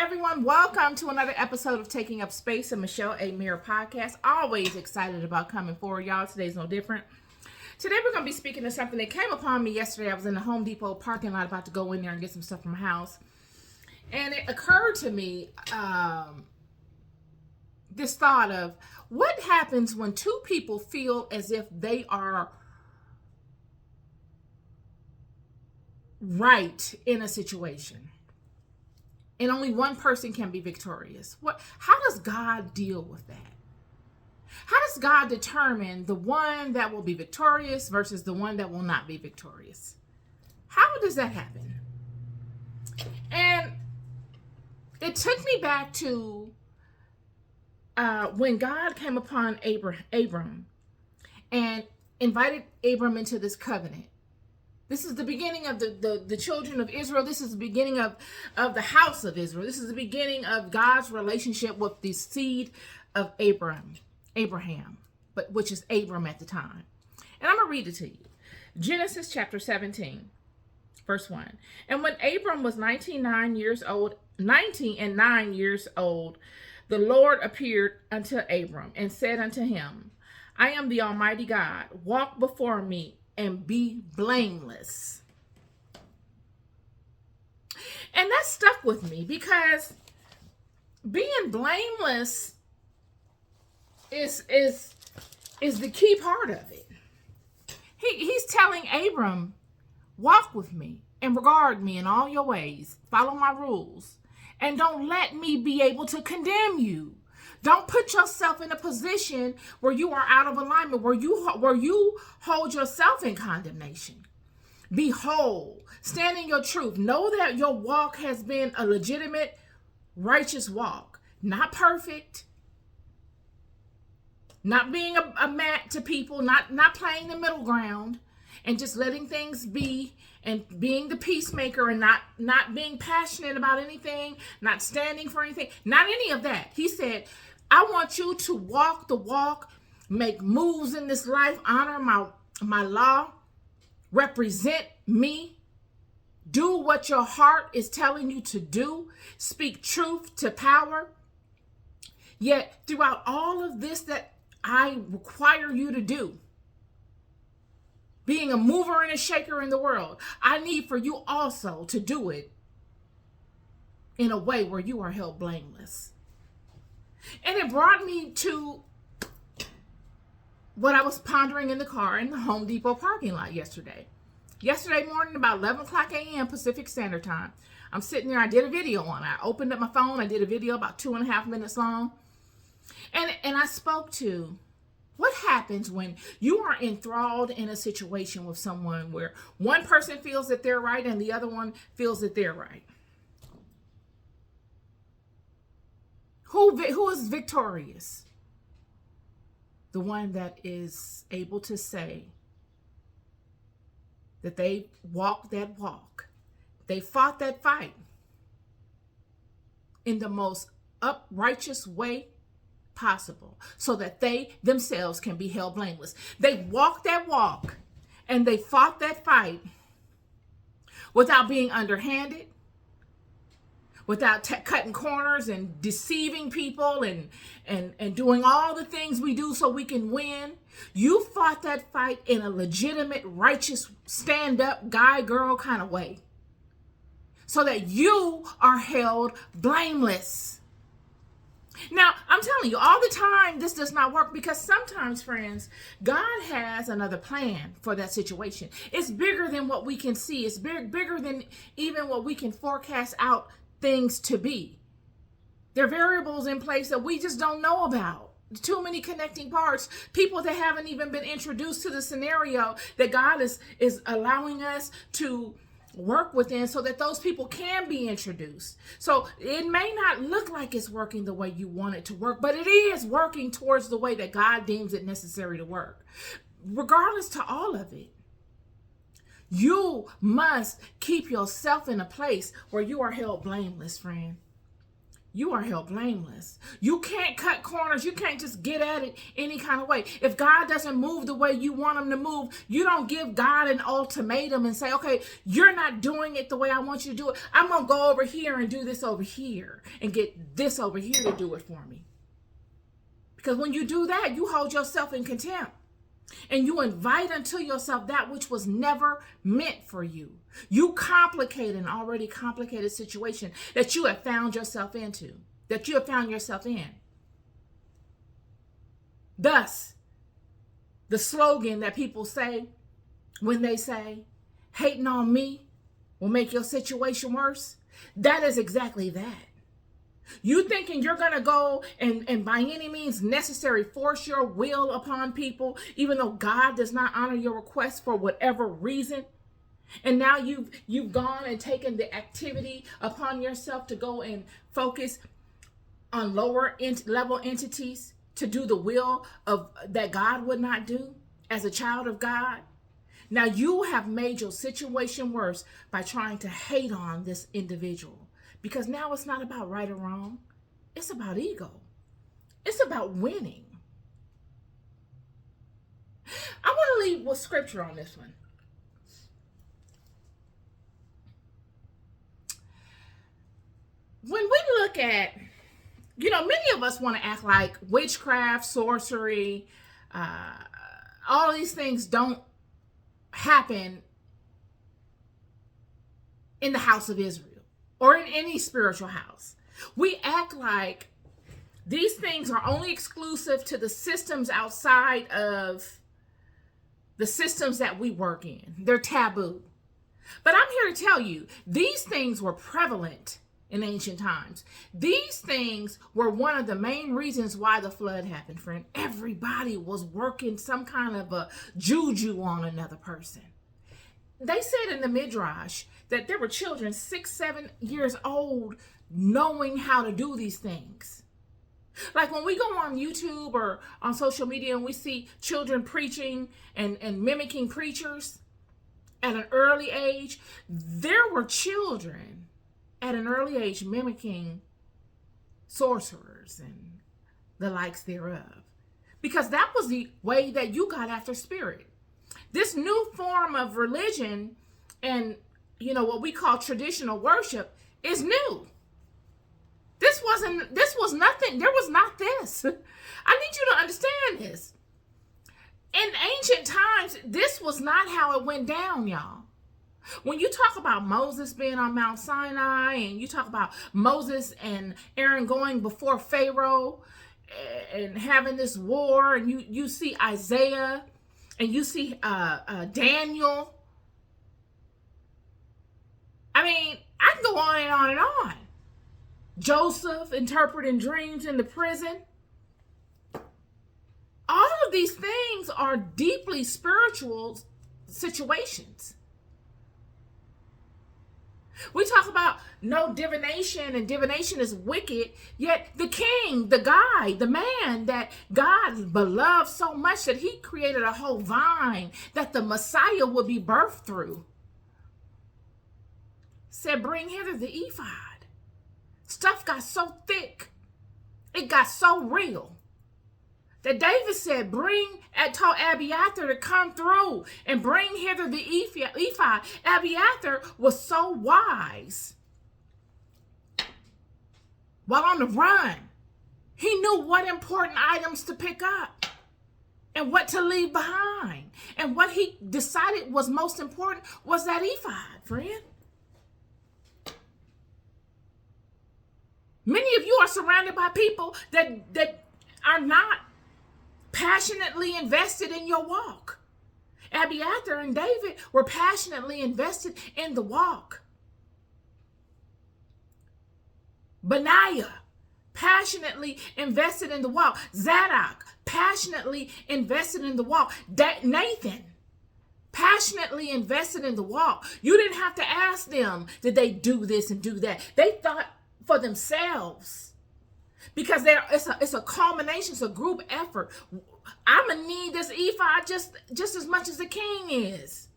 everyone. Welcome to another episode of Taking Up Space in Michelle A. Mirror podcast. Always excited about coming forward, y'all. Today's no different. Today we're going to be speaking to something that came upon me yesterday. I was in the Home Depot parking lot about to go in there and get some stuff from my house. And it occurred to me this thought of what happens when two people feel as if they are right in a situation. And only one person can be victorious. How does God deal with that? How does God determine the one that will be victorious versus the one that will not be victorious? How does that happen? And it took me back to when God came upon Abram and invited Abram into this covenant. This is the beginning of the children of Israel. This is the beginning of the house of Israel. This is the beginning of God's relationship with the seed of Abraham, but which is Abram at the time. And I'm going to read it to you. Genesis chapter 17, verse 1. And when Abram was 19 years old, the Lord appeared unto Abram and said unto him, I am the Almighty God. Walk before me and be blameless. And that stuck with me because being blameless is the key part of it. He's telling Abram, walk with me and regard me in all your ways. Follow my rules. And don't let me be able to condemn you. Don't put yourself in a position where you are out of alignment, where you hold yourself in condemnation. Be whole. Stand in your truth. Know that your walk has been a legitimate, righteous walk. Not perfect. Not being a mat to people. Not playing the middle ground. And just letting things be. And being the peacemaker and not being passionate about anything. Not standing for anything. Not any of that. He said, I want you to walk the walk, make moves in this life, honor my law, represent me, do what your heart is telling you to do, speak truth to power. Yet throughout all of this that I require you to do, being a mover and a shaker in the world, I need for you also to do it in a way where you are held blameless. And it brought me to what I was pondering in the car in the Home Depot parking lot yesterday. Yesterday morning, about 11 o'clock a.m. Pacific Standard Time. I'm sitting there. I did a video on it. I opened up my phone. I did a video about 2.5 minutes long. And I spoke to what happens when you are enthralled in a situation with someone where one person feels that they're right and the other one feels that they're right. Who is victorious? The one that is able to say that they walked that walk. They fought that fight in the most righteous way possible so that they themselves can be held blameless. They walked that walk and they fought that fight without being underhanded, without cutting corners and deceiving people and doing all the things we do so we can win. You fought that fight in a legitimate, righteous, stand-up guy, girl kind of way so that you are held blameless. Now, I'm telling you, all the time, this does not work because sometimes, friends, God has another plan for that situation. It's bigger than what we can see. It's bigger than even what we can forecast out things to be. There are variables in place that we just don't know about. Too many connecting parts. People that haven't even been introduced to the scenario that God is allowing us to work within so that those people can be introduced. So it may not look like it's working the way you want it to work, but it is working towards the way that God deems it necessary to work. Regardless to all of it, you must keep yourself in a place where you are held blameless, friend. you are held blameless. You can't cut corners. You can't just get at it any kind of way. If God doesn't move the way you want him to move, you don't give God an ultimatum and say, okay, you're not doing it the way I want you to do it. I'm going to go over here and do this over here and get this over here to do it for me. Because when you do that, you hold yourself in contempt. And you invite unto yourself that which was never meant for you. You complicate an already complicated situation that you have found yourself into, that you have found yourself in. Thus, the slogan that people say when they say, hating on me will make your situation worse, that is exactly that. You thinking you're going to go and by any means necessary force your will upon people, even though God does not honor your request for whatever reason. And now you've gone and taken the activity upon yourself to go and focus on lower level entities to do the will of that God would not do as a child of God. Now you have made your situation worse by trying to hate on this individual. Because now it's not about right or wrong. It's about ego. It's about winning. I want to leave with scripture on this one. When we look at, many of us want to act like witchcraft, sorcery, all these things don't happen in the house of Israel. Or in any spiritual house. We act like these things are only exclusive to the systems outside of the systems that we work in. They're taboo. But I'm here to tell you, these things were prevalent in ancient times. These things were one of the main reasons why the flood happened, friend. Everybody was working some kind of a juju on another person. They said in the Midrash that there were children 6-7 years old knowing how to do these things. Like when we go on YouTube or on social media and we see children preaching and mimicking preachers at an early age, there were children at an early age mimicking sorcerers and the likes thereof. Because that was the way that you got after spirit. This new form of religion and what we call traditional worship is new. This was nothing. There was not this. I need you to understand this. In ancient times, this was not how it went down, y'all. When you talk about Moses being on Mount Sinai and you talk about Moses and Aaron going before Pharaoh and having this war, and you see Isaiah and you see Daniel. I mean, I can go on and on and on. Joseph interpreting dreams in the prison. All of these things are deeply spiritual situations. We talk about no divination, and divination is wicked, yet the king, the guy, the man that God beloved so much that he created a whole vine that the Messiah would be birthed through, said, bring hither the ephod. Stuff got so thick, it got so real, that David said, told Abiathar to come through and bring hither the ephod. Abiathar was so wise. While on the run, he knew what important items to pick up and what to leave behind. And what he decided was most important was that ephod, friend. Many of you are surrounded by people that are not passionately invested in your walk. Abiathar and David were passionately invested in the walk. Benaiah, passionately invested in the walk. Zadok, passionately invested in the walk. Nathan, passionately invested in the walk. You didn't have to ask them, did they do this and do that? They thought for themselves. Because it's a culmination, it's a group effort. I'm going to need this ephod just as much as the king is.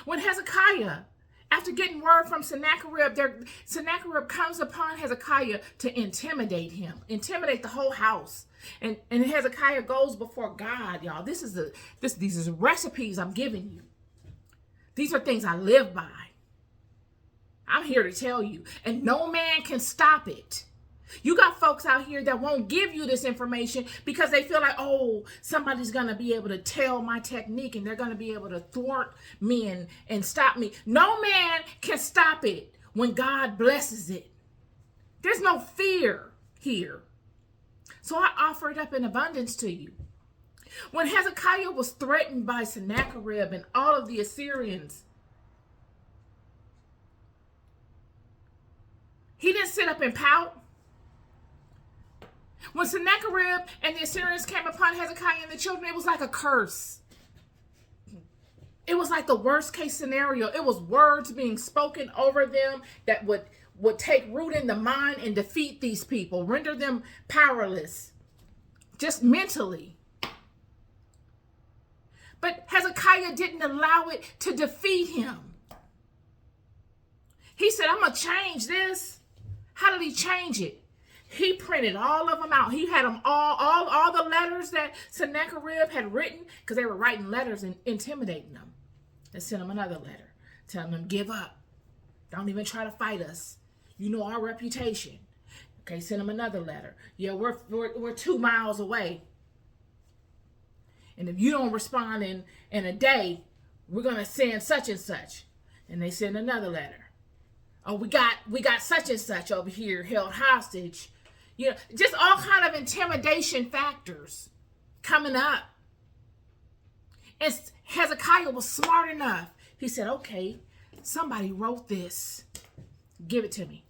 When Hezekiah, after getting word from Sennacherib, Sennacherib comes upon Hezekiah to intimidate him, intimidate the whole house. And Hezekiah goes before God, y'all. These are recipes I'm giving you. These are things I live by. I'm here to tell you, and no man can stop it. You got folks out here that won't give you this information because they feel like, oh, somebody's going to be able to tell my technique and they're going to be able to thwart me and stop me. No man can stop it when God blesses it. There's no fear here. So I offer it up in abundance to you. When Hezekiah was threatened by Sennacherib and all of the Assyrians, he didn't sit up and pout. When Sennacherib and the Assyrians came upon Hezekiah and the children, it was like a curse. It was like the worst case scenario. It was words being spoken over them that would take root in the mind and defeat these people, render them powerless, just mentally. But Hezekiah didn't allow it to defeat him. He said, I'm going to change this. How did he change it? He printed all of them out. He had them all the letters that Sennacherib had written, because they were writing letters and intimidating them. And sent them another letter telling them, give up. Don't even try to fight us. You know our reputation. Okay, send them another letter. Yeah, we're 2 miles away. And if you don't respond in a day, we're going to send such and such. And they send another letter. Oh, we got such and such over here held hostage. You know, just all kind of intimidation factors coming up. And Hezekiah was smart enough. He said, okay, somebody wrote this. Give it to me.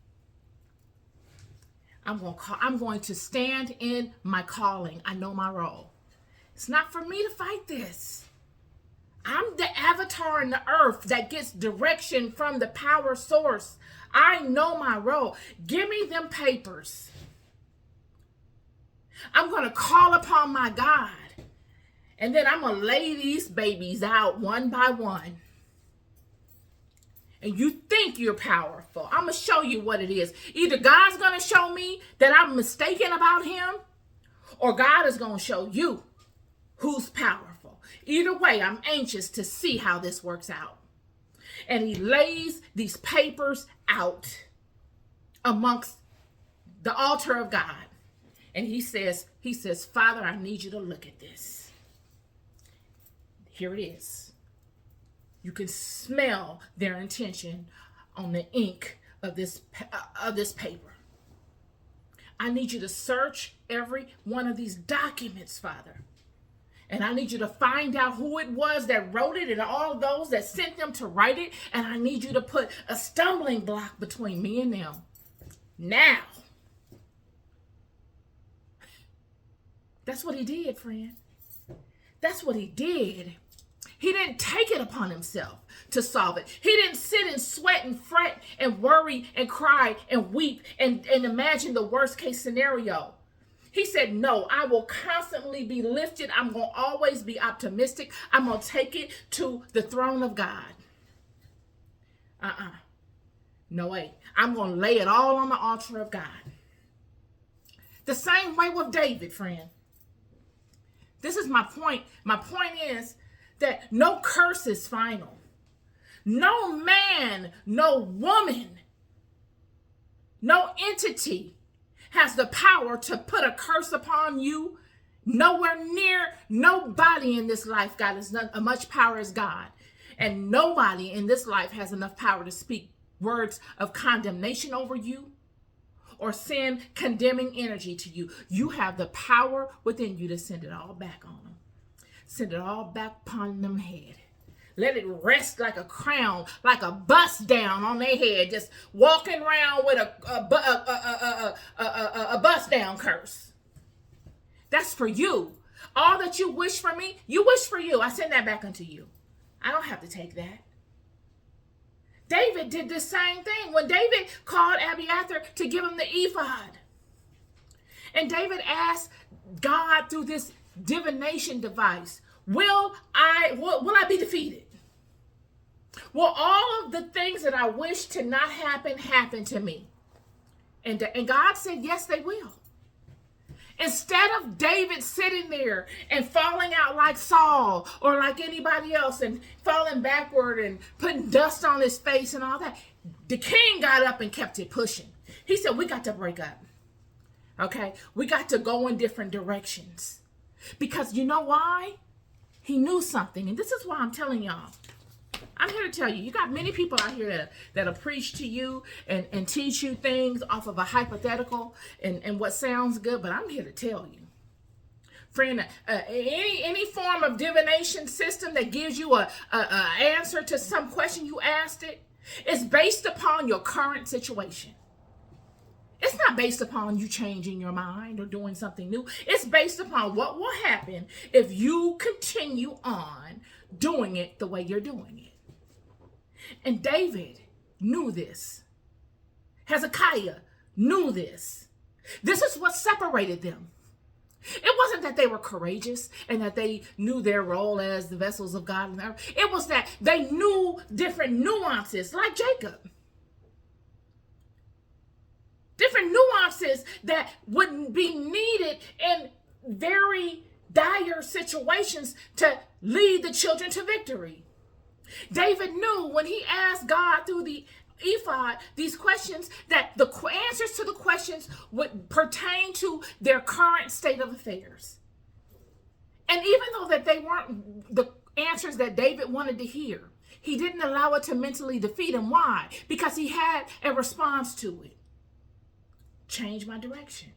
I'm going to stand in my calling. I know my role. It's not for me to fight this. I'm the avatar in the earth that gets direction from the power source. I know my role. Give me them papers. I'm going to call upon my God. And then I'm going to lay these babies out one by one. And you think you're powerful. I'm going to show you what it is. Either God's going to show me that I'm mistaken about him, or God is going to show you who's powerful. Either way, I'm anxious to see how this works out. And he lays these papers out amongst the altar of God. And he says, Father, I need you to look at this. Here it is. You can smell their intention on the ink of this paper. I need you to search every one of these documents, Father. And I need you to find out who it was that wrote it and all those that sent them to write it. And I need you to put a stumbling block between me and them. Now. That's what he did, friend. That's what he did. He didn't take it upon himself to solve it. He didn't sit and sweat and fret and worry and cry and weep and imagine the worst case scenario. He said, no, I will constantly be lifted. I'm going to always be optimistic. I'm going to take it to the throne of God. No way. I'm going to lay it all on the altar of God. The same way with David, friend. This is my point. My point is that no curse is final. No man, no woman, no entity has the power to put a curse upon you. Nowhere near nobody in this life got as much power as God. And nobody in this life has enough power to speak words of condemnation over you or send condemning energy to you. You have the power within you to send it all back on them. Send it all back upon them head. Let it rest like a crown, like a bust down on their head, just walking around with a bust down curse. That's for you. All that you wish for me, you wish for you. I send that back unto you. I don't have to take that. David did the same thing when David called Abiathar to give him the ephod. And David asked God through this divination device, will I be defeated? Will all of the things that I wish to not happen to me? And God said, yes, they will. Instead of David sitting there and falling out like Saul or like anybody else and falling backward and putting dust on his face and all that, the king got up and kept it pushing. He said, we got to break up. Okay? We got to go in different directions. Because you know why? He knew something. And this is why I'm telling y'all. I'm here to tell you, you got many people out here that'll preach to you and teach you things off of a hypothetical and what sounds good, but I'm here to tell you. Friend, any form of divination system that gives you a answer to some question you asked it is based upon your current situation. It's not based upon you changing your mind or doing something new. It's based upon what will happen if you continue on doing it the way you're doing it. And David knew this. Hezekiah knew this. This is what separated them. It wasn't that they were courageous and that they knew their role as the vessels of God. It was that they knew different nuances, like Jacob. Different nuances that wouldn't be needed in very dire situations to lead the children to victory. David knew when he asked God through the ephod these questions that the answers to the questions would pertain to their current state of affairs. And even though that they weren't the answers that David wanted to hear, he didn't allow it to mentally defeat him. Why? Because he had a response to it. Change my direction.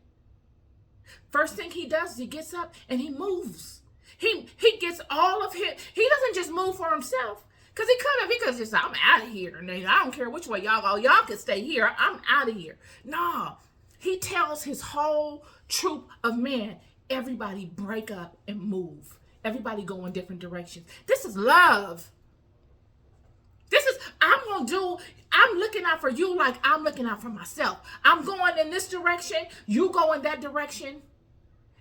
First thing he does is he gets up and he moves. He gets all of his, he doesn't just move for himself. Because he could have just said, I'm out of here. And I don't care which way y'all go. Y'all can stay here. I'm out of here. No. He tells his whole troop of men, everybody break up and move. Everybody go in different directions. This is love. I'm looking out for you like I'm looking out for myself. I'm going in this direction. You go in that direction.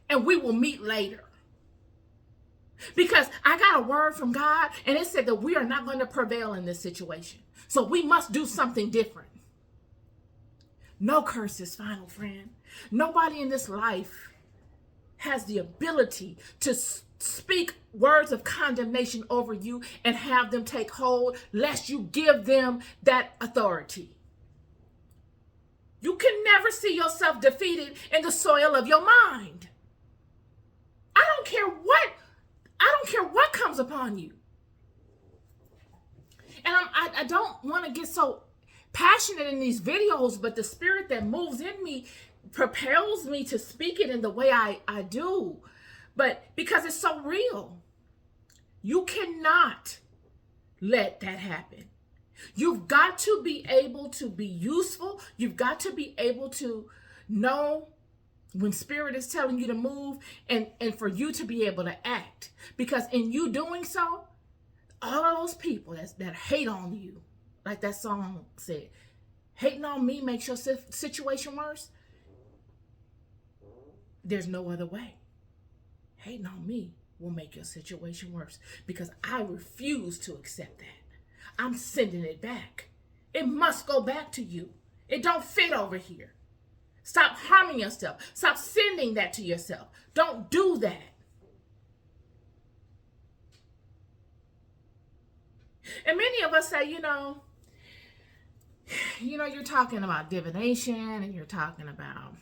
And we will meet later. Because I got a word from God and it said that we are not going to prevail in this situation. So we must do something different. No curses, final friend. Nobody in this life has the ability to speak words of condemnation over you and have them take hold lest you give them that authority. You can never see yourself defeated in the soil of your mind. I don't care what comes upon you. And I don't want to get so passionate in these videos, but the spirit that moves in me propels me to speak it in the way I do. But because it's so real, you cannot let that happen. You've got to be able to be useful. You've got to be able to know when spirit is telling you to move and for you to be able to act. Because in you doing so, all of those people that hate on you, like that song said, hating on me makes your situation worse. There's no other way. Hating on me will make your situation worse because I refuse to accept that. I'm sending it back. It must go back to you. It don't fit over here. Stop harming yourself. Stop sending that to yourself. Don't do that. And many of us say, you're talking about divination and you're talking about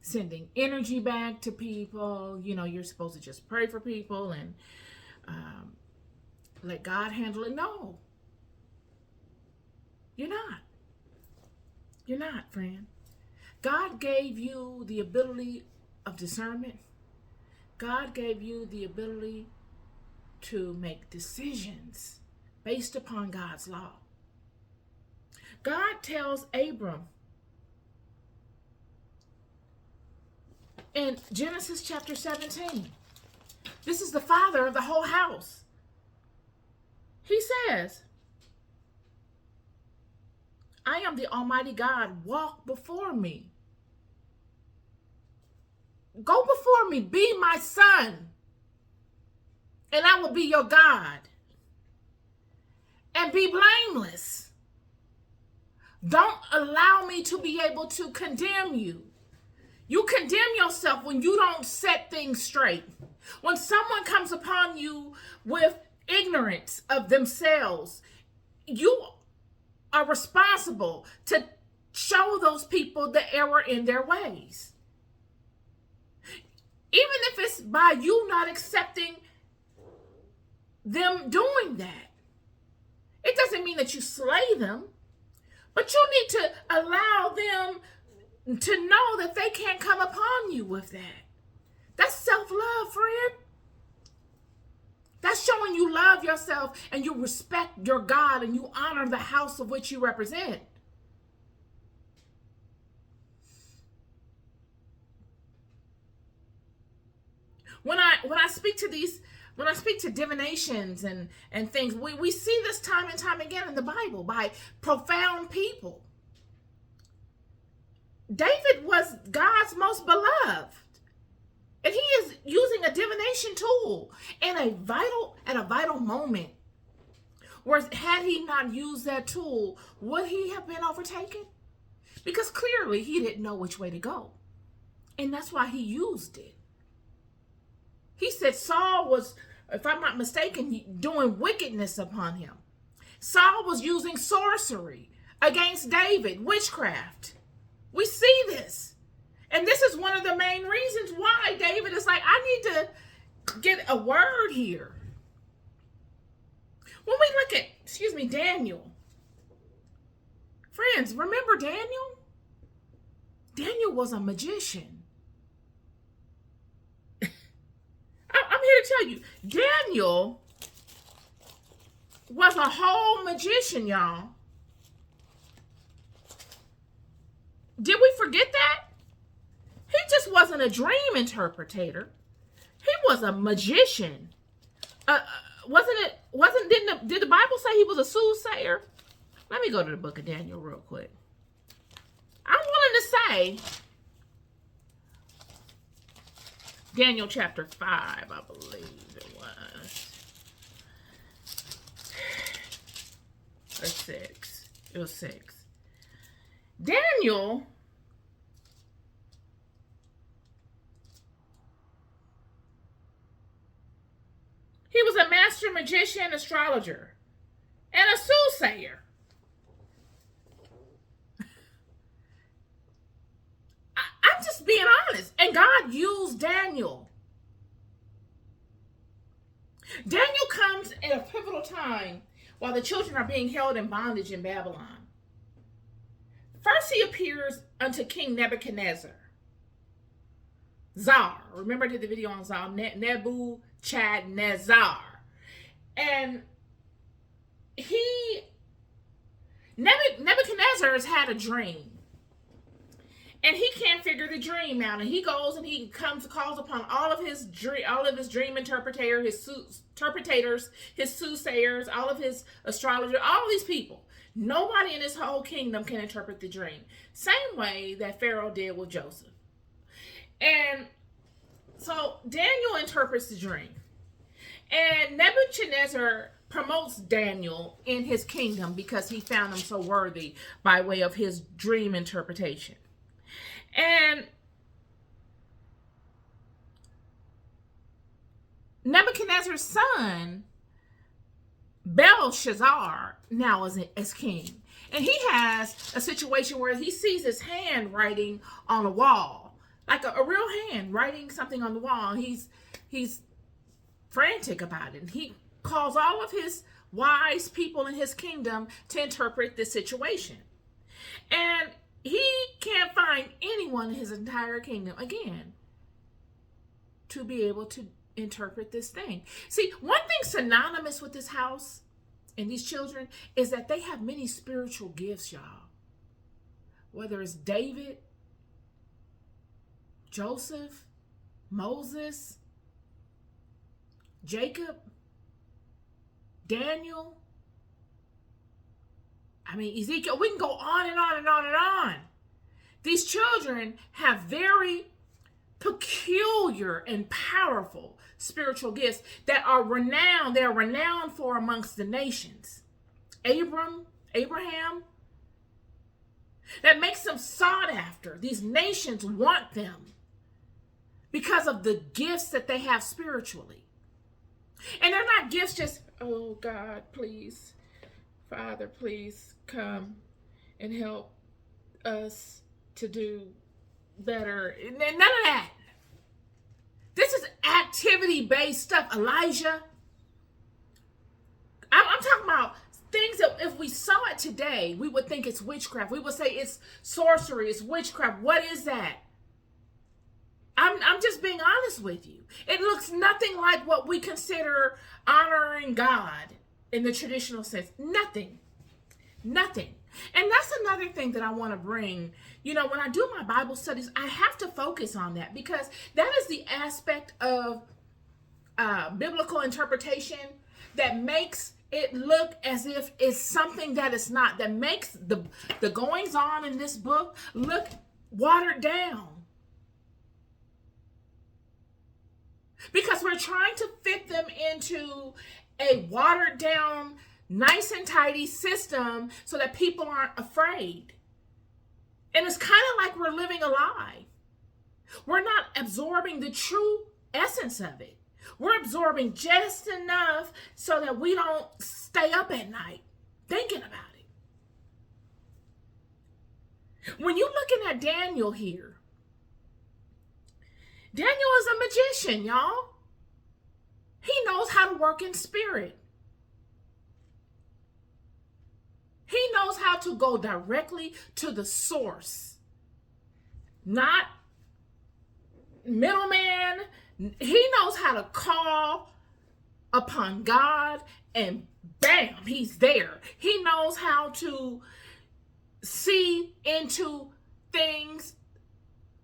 sending energy back to people. You're supposed to just pray for people and let God handle it. No, you're not. You're not, friend. God gave you the ability of discernment. God gave you the ability to make decisions based upon God's law. God tells Abram in Genesis chapter 17, this is the father of the whole house. He says, I am the Almighty God, walk before me. Go before me, be my son, and I will be your God. and be blameless. Don't allow me to be able to condemn you. You condemn yourself when you don't set things straight. When someone comes upon you with ignorance of themselves, you are responsible to show those people the error in their ways. Even if it's by you not accepting them doing that. It doesn't mean that you slay them, but you need to allow them to know that they can't come upon you with that. That's self-love, friend. That's showing you love yourself and you respect your God and you honor the house of which you represent. When I speak to divinations and things, we see this time and time again in the Bible by profound people. David was God's most beloved. And he is using a divination tool at a vital moment. Where had he not used that tool, would he have been overtaken? Because clearly he didn't know which way to go. And that's why he used it. He said Saul was, if I'm not mistaken, doing wickedness upon him. Saul was using sorcery against David, witchcraft. We see this. And this is one of the main reasons why David is like, I need to get a word here. When we look at, Daniel. Friends, remember Daniel? Daniel was a magician. I'm here to tell you, Daniel was a whole magician, y'all. Did we forget that? He just wasn't a dream interpreter. He was a magician. Did the Bible say he was a soothsayer? Let me go to the book of Daniel real quick. I'm willing to say Daniel chapter 5, I believe it was. Or 6. It was 6. Daniel he was a master magician, astrologer, and a soothsayer. I'm just being honest. And God used Daniel. Daniel comes at a pivotal time while the children are being held in bondage in Babylon. First he appears unto King Nebuchadnezzar. Czar. Remember I did the video on Czar. Nebuchadnezzar. And Nebuchadnezzar has had a dream. And he can't figure the dream out. And he goes and he calls upon all of his dream interpreters, his soothsayers, all of his astrologers, all of these people. Nobody in his whole kingdom can interpret the dream. Same way that Pharaoh did with Joseph. And so Daniel interprets the dream. And Nebuchadnezzar promotes Daniel in his kingdom because he found him so worthy by way of his dream interpretation. And Nebuchadnezzar's son, Belshazzar, now is king. And he has a situation where he sees his hand writing on a wall. Like a real hand writing something on the wall. He's frantic about it. And he calls all of his wise people in his kingdom to interpret this situation. And he can't find anyone in his entire kingdom, again, to be able to interpret this thing. See, one thing synonymous with this house and these children is that they have many spiritual gifts, y'all. Whether it's David, Joseph, Moses, Jacob, Daniel, Ezekiel, we can go on and on and on and on. These children have very peculiar and powerful spiritual gifts that are renowned. They're renowned for amongst the nations. Abraham, that makes them sought after. These nations want them because of the gifts that they have spiritually. And they're not gifts just, oh God, please, Father, please come and help us to do better. None of that. This is activity-based stuff. Elijah, I'm talking about things that if we saw it today, we would think it's witchcraft. We would say it's sorcery, it's witchcraft. What is that? I'm just being honest with you. It looks nothing like what we consider honoring God in the traditional sense. Nothing. Nothing. And that's another thing that I want to bring. You know, when I do my Bible studies, I have to focus on that because that is the aspect of biblical interpretation that makes it look as if it's something that it's not, that makes the goings on in this book look watered down. Because we're trying to fit them into a watered down, nice and tidy system so that people aren't afraid. And it's kind of like we're living a lie. We're not absorbing the true essence of it. We're absorbing just enough so that we don't stay up at night thinking about it. When you're looking at Daniel here, Daniel is a magician, y'all. He knows how to work in spirit. He knows how to go directly to the source, not middleman. He knows how to call upon God and bam, he's there. He knows how to see into things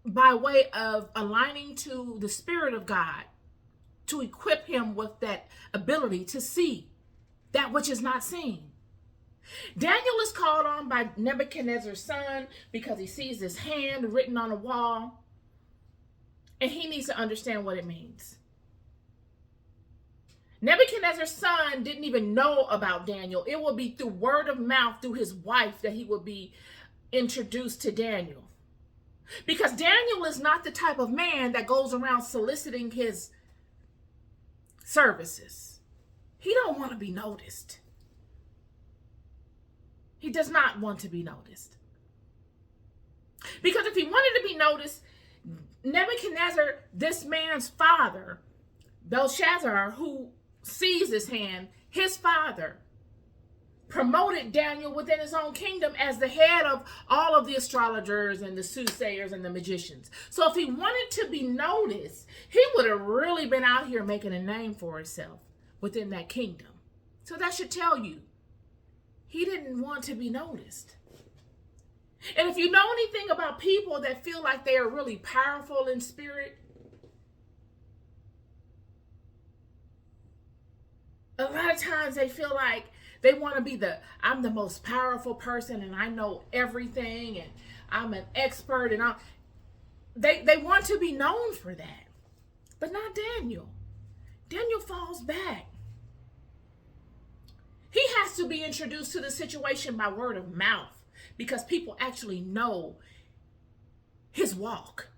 by way of aligning to the Spirit of God to equip him with that ability to see that which is not seen. Daniel is called on by Nebuchadnezzar's son because he sees this hand written on a wall, and he needs to understand what it means. Nebuchadnezzar's son didn't even know about Daniel. It will be through word of mouth, through his wife, that he will be introduced to Daniel. Because Daniel is not the type of man that goes around soliciting his services. He don't want to be noticed. He does not want to be noticed. Because if he wanted to be noticed, Nebuchadnezzar, this man's father, Belshazzar, who sees his hand, his father, promoted Daniel within his own kingdom as the head of all of the astrologers and the soothsayers and the magicians. So if he wanted to be noticed, he would have really been out here making a name for himself within that kingdom. So that should tell you, he didn't want to be noticed. And if you know anything about people that feel like they are really powerful in spirit, a lot of times they feel like they want to be I'm the most powerful person and I know everything and I'm an expert and they want to be known for that. But not Daniel. Daniel falls back. He has to be introduced to the situation by word of mouth because people actually know his walk.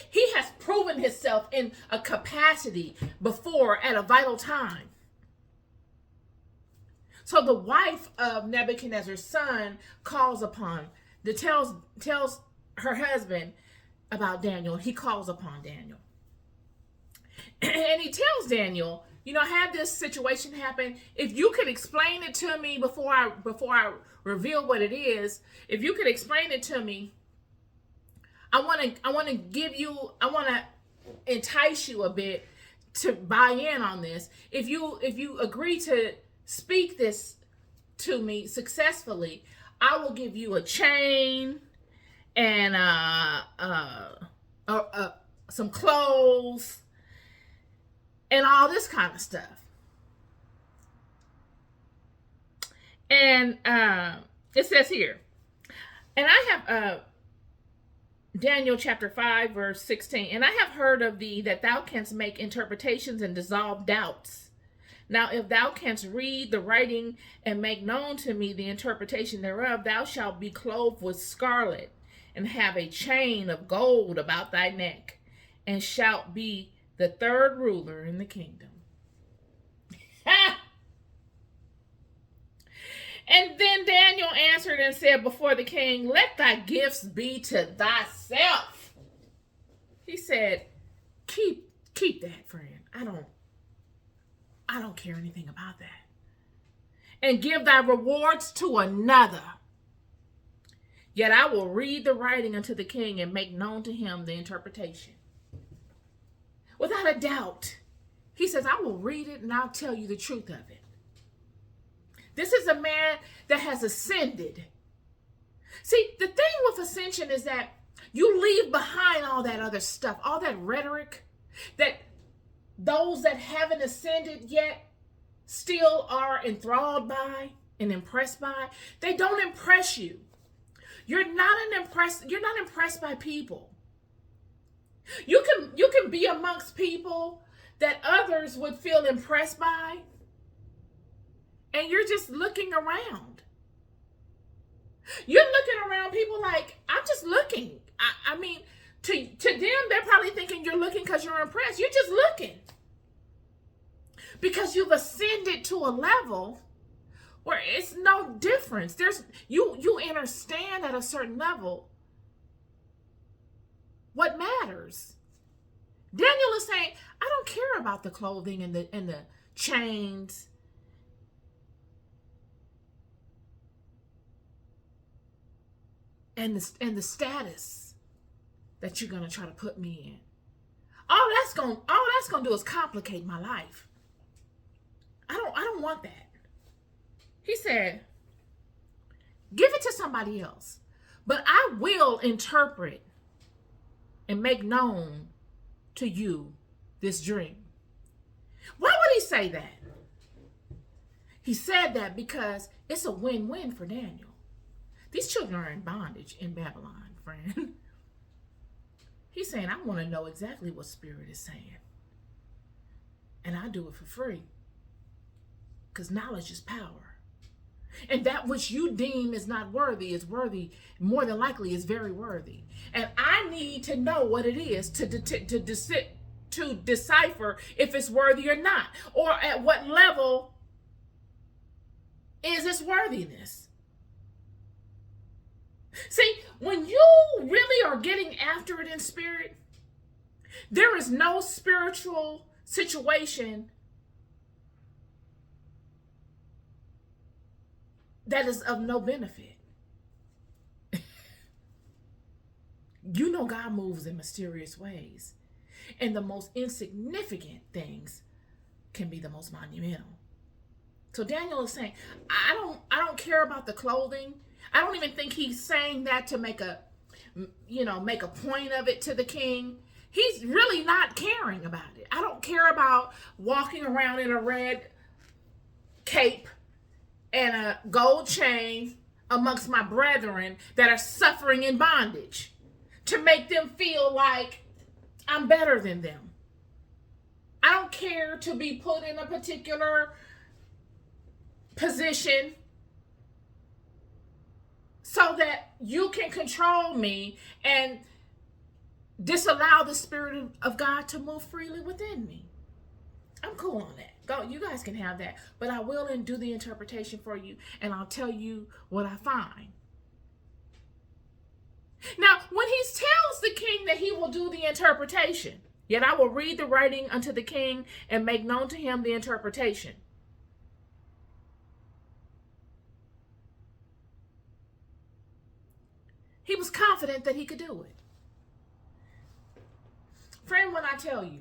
He has proven himself in a capacity before at a vital time. So the wife of Nebuchadnezzar's son calls upon, tells her husband about Daniel. He calls upon Daniel. And he tells Daniel, I had this situation happen. If you could explain it to me before I reveal what it is, if you could explain it to me, I want to entice you a bit to buy in on this. If you agree to speak this to me successfully, I will give you a chain and some clothes and all this kind of stuff. And it says here, and I have Daniel chapter 5 verse 16, and I have heard of thee that thou canst make interpretations and dissolve doubts. Now, if thou canst read the writing and make known to me the interpretation thereof, thou shalt be clothed with scarlet, and have a chain of gold about thy neck, and shalt be the third ruler in the kingdom. And then Daniel answered and said before the king, let thy gifts be to thyself. He said, keep that, friend. I don't care anything about that. And give thy rewards to another. Yet I will read the writing unto the king and make known to him the interpretation. Without a doubt, he says, I will read it and I'll tell you the truth of it. This is a man that has ascended. See, the thing with ascension is that you leave behind all that other stuff, all that rhetoric that those that haven't ascended yet still are enthralled by and impressed by. They don't impress you. You're not impressed by people. You can be amongst people that others would feel impressed by, and you're just looking around. You're looking around people like, I'm just looking. I mean, to them, they're probably thinking you're looking because you're impressed. You're just looking. Because you've ascended to a level where it's no difference. You understand at a certain level what matters. Daniel is saying, I don't care about the clothing and the chains. And the status that you're gonna try to put me in. All that's gonna do is complicate my life. I don't want that. He said, give it to somebody else, but I will interpret and make known to you this dream. Why would he say that? He said that because it's a win-win for Daniel. These children are in bondage in Babylon, friend. He's saying, I want to know exactly what Spirit is saying. And I do it for free. Because knowledge is power. And that which you deem is not worthy is worthy, more than likely is very worthy. And I need to know what it is to decipher if it's worthy or not. Or at what level is its worthiness. See, when you really are getting after it in spirit, there is no spiritual situation that is of no benefit. You know God moves in mysterious ways. And the most insignificant things can be the most monumental. So Daniel is saying, I don't care about the clothing. I don't even think he's saying that to make a point of it to the king. He's really not caring about it. I don't care about walking around in a red cape and a gold chain amongst my brethren that are suffering in bondage to make them feel like I'm better than them. I don't care to be put in a particular position so that you can control me and disallow the Spirit of God to move freely within me. I'm cool on that. Go, you guys can have that. But I will do the interpretation for you, and I'll tell you what I find. Now, when he tells the king that he will do the interpretation, yet I will read the writing unto the king and make known to him the interpretation. He was confident that he could do it. Friend, when I tell you,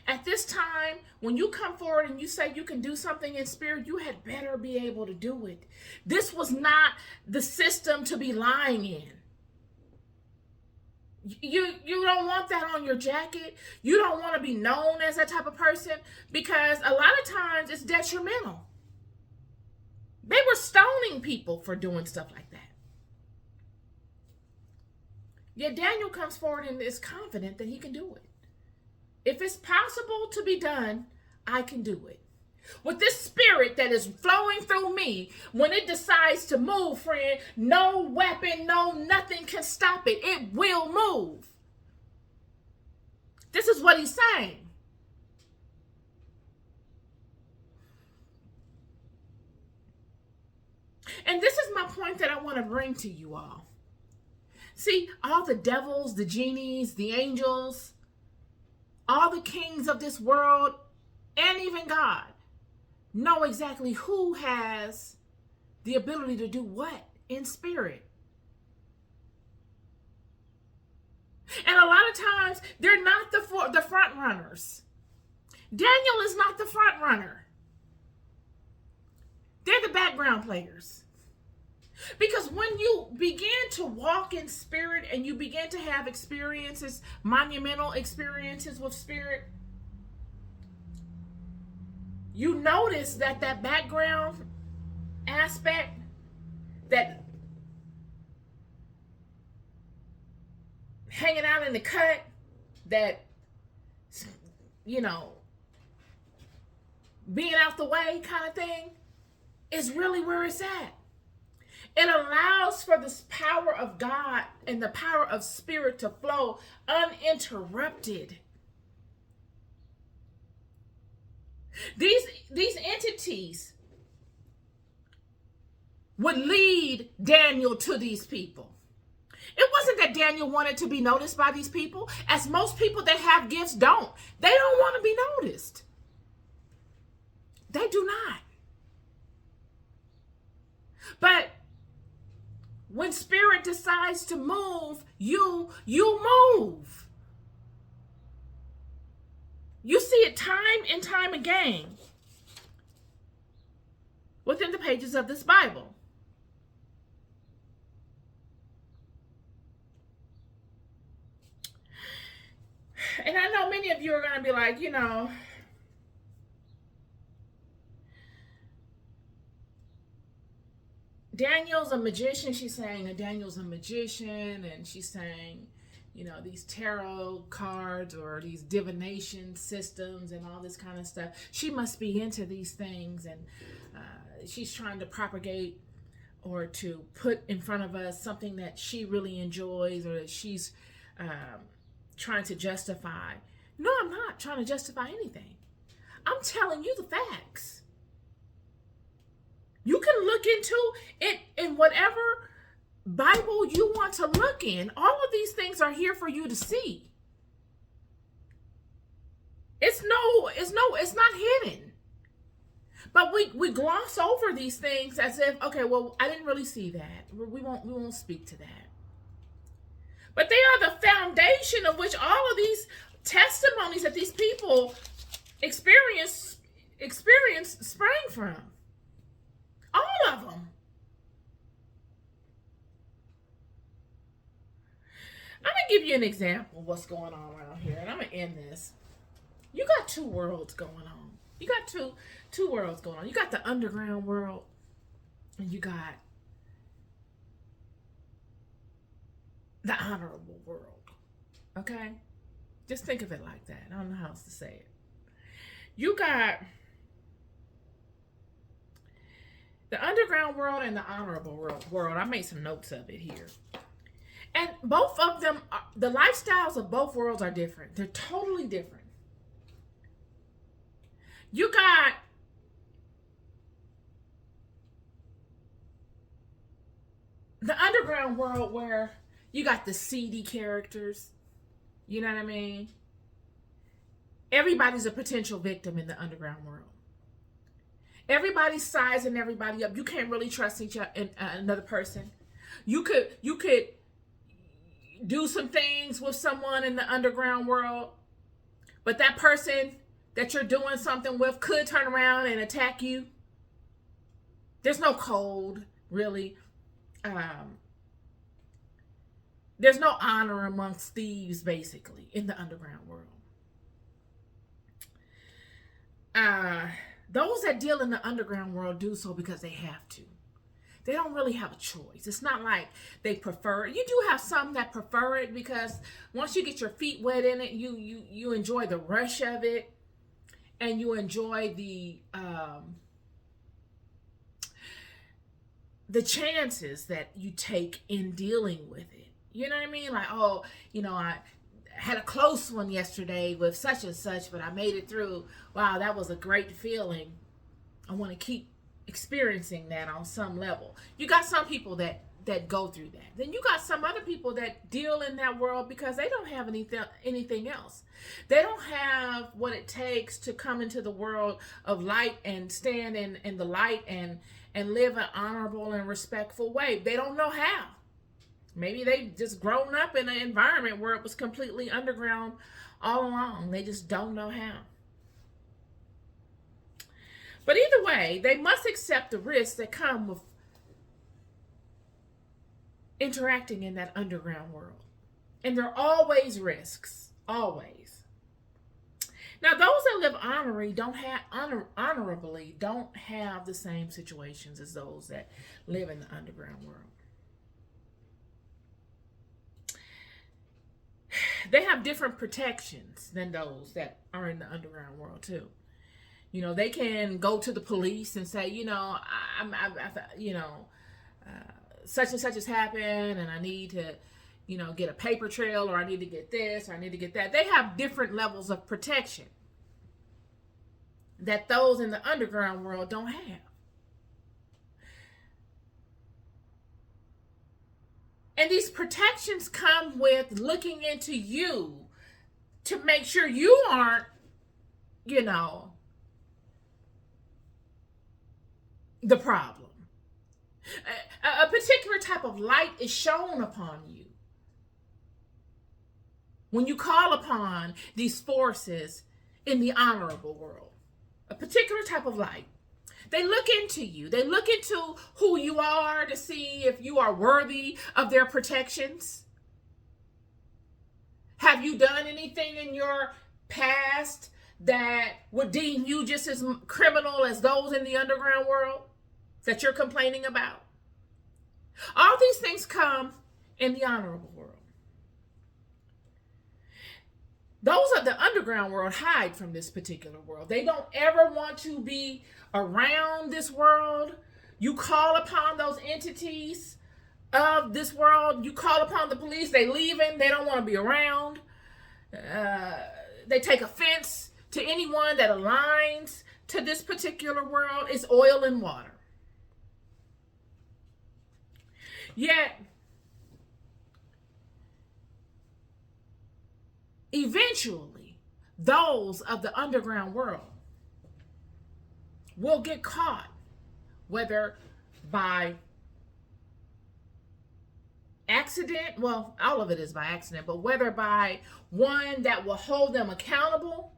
at this time, when you come forward and you say you can do something in spirit, you had better be able to do it. This was not the system to be lying in. You don't want that on your jacket. You don't want to be known as that type of person, because a lot of times it's detrimental. They were stoning people for doing stuff like that. Yet Daniel comes forward and is confident that he can do it. If it's possible to be done, I can do it. With this spirit that is flowing through me, when it decides to move, friend, no weapon, no nothing can stop it. It will move. This is what he's saying. And this is my point that I want to bring to you all. See, all the devils, the genies, the angels, all the kings of this world, and even God know exactly who has the ability to do what in spirit. And a lot of times, they're not the front runners. Daniel is not the front runner. They're the background players. Because when you begin to walk in spirit and you begin to have experiences, monumental experiences with spirit, you notice that background aspect, that hanging out in the cut, that, being out the way kind of thing, is really where it's at. It allows for this power of God and the power of spirit to flow uninterrupted. These entities would lead Daniel to these people. It wasn't that Daniel wanted to be noticed by these people, as most people that have gifts don't. They don't want to be noticed. They do not. But when spirit decides to move, you move. You see it time and time again within the pages of this Bible. And I know many of you are going to be like, Daniel's a magician. She's saying Daniel's a magician, and she's saying, these tarot cards or these divination systems and all this kind of stuff. She must be into these things, and she's trying to propagate or to put in front of us something that she really enjoys, or that she's trying to justify. No, I'm not trying to justify anything. I'm telling you the facts. You can look into it in whatever Bible you want to look in. All of these things are here for you to see. It's not hidden. But we gloss over these things as if, okay, well, I didn't really see that. We won't speak to that. But they are the foundation of which all of these testimonies that these people experience sprang from. All of them. I'm going to give you an example of what's going on around here, and I'm going to end this. You got two worlds going on. You got two worlds going on. You got the underground world, and you got the honorable world. Okay? Just think of it like that. I don't know how else to say it. You got the underground world and the honorable world. I made some notes of it here. And both of them, the lifestyles of both worlds are different. They're totally different. You got the underground world where you got the seedy characters. You know what I mean? Everybody's a potential victim in the underground world. Everybody's sizing everybody up. You can't really trust another person. You could do some things with someone in the underground world, but that person that you're doing something with could turn around and attack you. There's no code, really. There's no honor amongst thieves, basically, in the underground world. Those that deal in the underground world do so because they have to. They don't really have a choice. It's not like they prefer it. You do have some that prefer it because once you get your feet wet in it, you enjoy the rush of it. and you enjoy the chances that you take in dealing with it. You know what I mean? Like, oh, I had a close one yesterday with such and such, but I made it through. Wow, that was a great feeling. I want to keep experiencing that on some level. You got some people that go through that. Then you got some other people that deal in that world because they don't have anything else. They don't have what it takes to come into the world of light and stand in the light and live an honorable and respectful way. They don't know how. Maybe they just grown up in an environment where it was completely underground all along. They just don't know how. But either way, they must accept the risks that come with interacting in that underground world. And there are always risks. Always. Now, those that live honorably don't have the same situations as those that live in the underground world. They have different protections than those that are in the underground world too. They can go to the police and say, such and such has happened, and I need to, get a paper trail, or I need to get this, or I need to get that. They have different levels of protection that those in the underground world don't have. And these protections come with looking into you to make sure you aren't, the problem. A particular type of light is shown upon you when you call upon these forces in the honorable world. A particular type of light. They look into you. They look into who you are to see if you are worthy of their protections. Have you done anything in your past that would deem you just as criminal as those in the underground world that you're complaining about? All these things come in the honorable world. Those of the underground world hide from this particular world. They don't ever want to be around this world. You call upon those entities of this world. You call upon the police. They leaving. They don't want to be around. They take offense to anyone that aligns to this particular world. It's oil and water. Yet, eventually, those of the underground world will get caught, whether by accident, well, all of it is by accident, but whether by one that will hold them accountable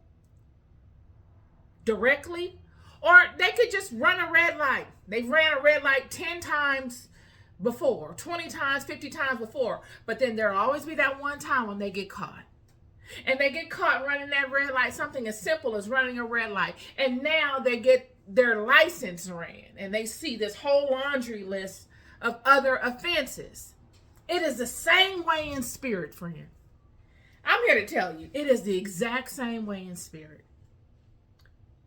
directly, or they could just run a red light. They've ran a red light 10 times before, 20 times, 50 times before, but then there'll always be that one time when they get caught. And they get caught running that red light, something as simple as running a red light. And now they get their license ran, and they see this whole laundry list of other offenses. It is the same way in spirit, friend. I'm here to tell you, it is the exact same way in spirit.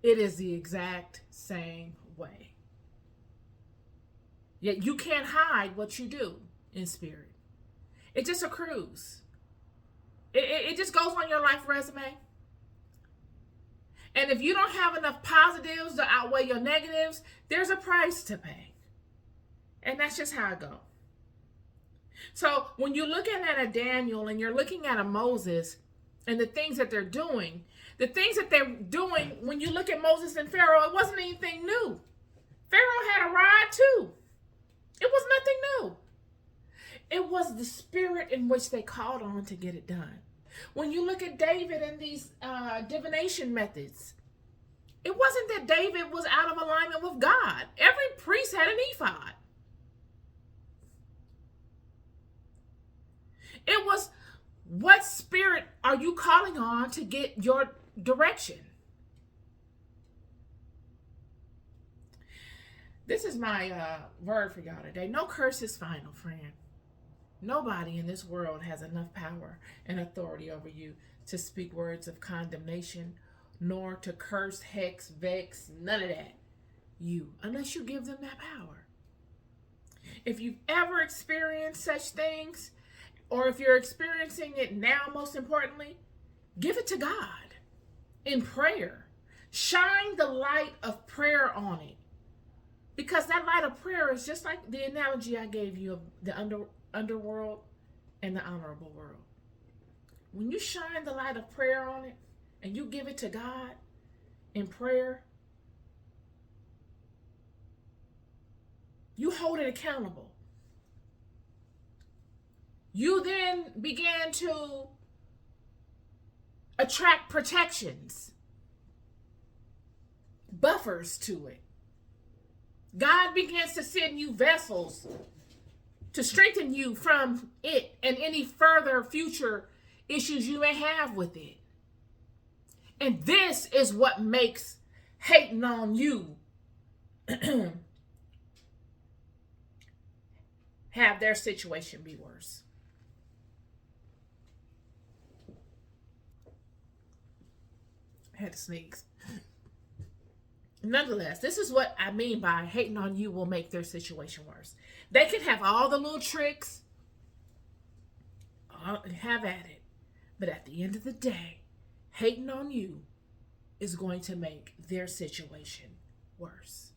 It is the exact same way. Yet you can't hide what you do in spirit. It just accrues. It just goes on your life resume. And if you don't have enough positives to outweigh your negatives, there's a price to pay. And that's just how it goes. So when you're looking at a Daniel and you're looking at a Moses and the things that they're doing, when you look at Moses and Pharaoh, it wasn't anything new. Pharaoh had a rod too. It was nothing new. It was the spirit in which they called on to get it done. When you look at David and these divination methods, it wasn't that David was out of alignment with God. Every priest had an ephod. It was, what spirit are you calling on to get your direction? This is my word for y'all today. No curse is final, friend. Nobody in this world has enough power and authority over you to speak words of condemnation, nor to curse, hex, vex, none of that. You, unless you give them that power. If you've ever experienced such things, or if you're experiencing it now, most importantly, give it to God in prayer. Shine the light of prayer on it. Because that light of prayer is just like the analogy I gave you of the underworld and the honorable world. When you shine the light of prayer on it and you give it to God in prayer, you hold it accountable. You then begin to attract protections, buffers to it. God begins to send you vessels to strengthen you from it and any further future issues you may have with it. And this is what makes hating on you have their situation be worse. I had to sneeze. Nonetheless, this is what I mean by hating on you will make their situation worse. They can have all the little tricks, have at it. But at the end of the day, hating on you is going to make their situation worse.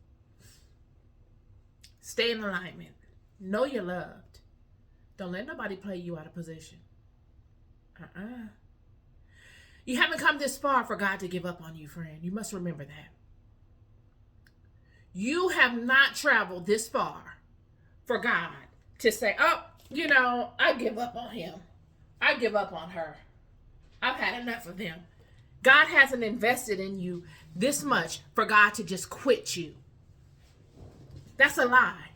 Stay in alignment. Know you're loved. Don't let nobody play you out of position. You haven't come this far for God to give up on you, friend. You must remember that. You have not traveled this far for God to say, oh, I give up on him. I give up on her. I've had enough of them. God hasn't invested in you this much for God to just quit you. That's a lie.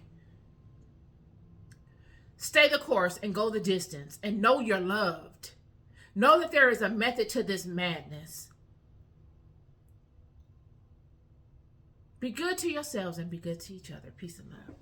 Stay the course and go the distance and know you're loved. Know that there is a method to this madness. Be good to yourselves and be good to each other. Peace and love.